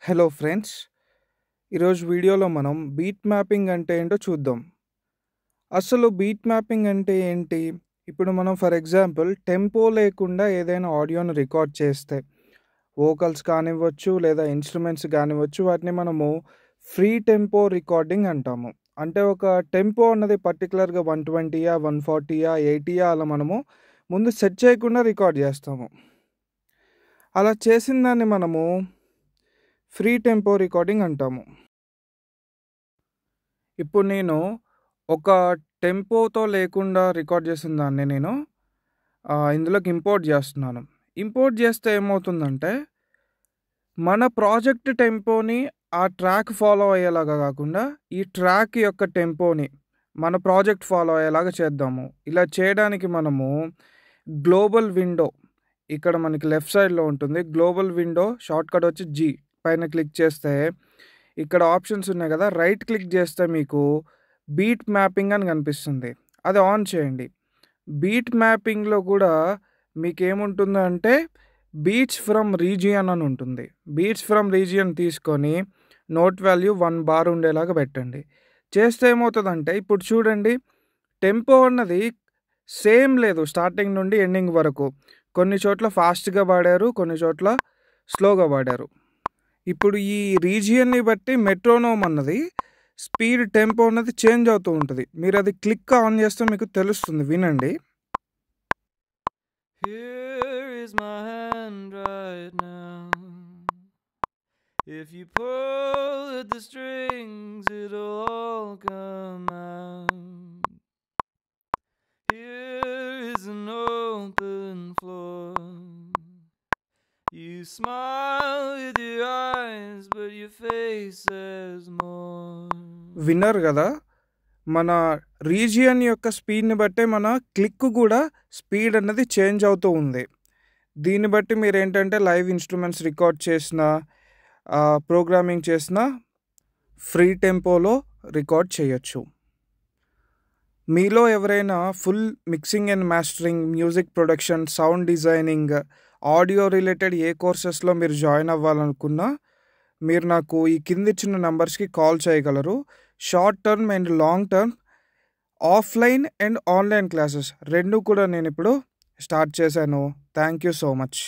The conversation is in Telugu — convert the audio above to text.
హలో ఫ్రెండ్స్, ఈరోజు వీడియోలో మనం బీట్ మ్యాపింగ్ అంటే ఏంటో చూద్దాం. అసలు బీట్ మ్యాపింగ్ అంటే ఏంటి? ఇప్పుడు మనం ఫర్ ఎగ్జాంపుల్ టెంపో లేకుండా ఏదైనా ఆడియోను రికార్డ్ చేస్తే వోకల్స్ కానివ్వచ్చు లేదా ఇన్స్ట్రుమెంట్స్ కానివ్వచ్చు, వాటిని మనము ఫ్రీ టెంపో రికార్డింగ్ అంటాము. అంటే ఒక టెంపో అన్నది పర్టికులర్గా 120యా 140యా 80యా అలా మనము ముందు సెట్ చేయకుండా రికార్డ్ చేస్తాము. అలా చేసిన దాన్ని మనము ఫ్రీ టెంపో రికార్డింగ్ అంటాము. ఇప్పుడు నేను ఒక టెంపోతో లేకుండా రికార్డ్ చేసిన దాన్ని నేను ఇందులోకి ఇంపోర్ట్ చేస్తున్నాను. ఇంపోర్ట్ చేస్తే ఏమవుతుందంటే, మన ప్రాజెక్ట్ టెంపోని ఆ ట్రాక్ ఫాలో అయ్యేలాగా కాకుండా, ఈ ట్రాక్ యొక్క టెంపోని మన ప్రాజెక్ట్ ఫాలో అయ్యేలాగా చేద్దాము. ఇలా చేయడానికి మనము గ్లోబల్ విండో ఇక్కడ మనకి లెఫ్ట్ సైడ్‌లో ఉంటుంది. గ్లోబల్ విండో షార్ట్‌కట్ వచ్చి జీ పైన క్లిక్ చేస్తే ఇక్కడ ఆప్షన్స్ ఉన్నాయి కదా! రైట్ క్లిక్ చేస్తే మీకు బీట్ మ్యాపింగ్ అని కనిపిస్తుంది. అది ఆన్ చేయండి. బీట్ మ్యాపింగ్‌లో కూడా మీకేముంటుందంటే బీట్స్ ఫ్రమ్ రీజియన్ అని ఉంటుంది. బీట్స్ ఫ్రమ్ రీజియన్ తీసుకొని నోట్ వాల్యూ 1 బార్ ఉండేలాగా పెట్టండి. చేస్తే ఏమవుతదంటే, ఇప్పుడు చూడండి, టెంపో అన్నది సేమ్ లేదు స్టార్టింగ్ నుండి ఎండింగ్ వరకు. కొన్ని చోట్ల ఫాస్ట్‌గా పాడారు, కొన్ని చోట్ల స్లోగా పాడారు. ఇప్పుడు ఈ రీజియన్ని బట్టి మెట్రోనోమ్ అన్నది స్పీడ్ టెంపో అన్నది చేంజ్ అవుతూ ఉంటుంది. మీరు అది క్లిక్ ఆన్ చేస్తే మీకు తెలుస్తుంది, వినండి. Here is my hand right now. If you pull at the strings, it'll all come out. Here is an open floor. You smile with your eyes, but your face says more. విన్నారు కదా, మన రీజియన్ యొక్క స్పీడ్ని బట్టే మన క్లిక్ కూడా స్పీడ్ అన్నది చేంజ్ అవుతూ ఉంది. దీన్ని బట్టి మీరు ఏంటంటే లైవ్ ఇన్స్ట్రుమెంట్స్ రికార్డ్ చేసిన, ప్రోగ్రామింగ్ చేసిన ఫ్రీ టెంపోలో రికార్డ్ చేయొచ్చు. మీలో ఎవరైనా full mixing and mastering, music production, sound designing, audio related ఏ కోర్సెస్లో మీరు జాయిన్ అవ్వాలనుకున్నా మీరు నాకు ఈ కింద ఇచ్చిన నంబర్స్కి కాల్ చేయగలరు. Short term and long term, offline and online classes 2 కూడా నేను ఇప్పుడు స్టార్ట్ చేశాను. Thank you so much.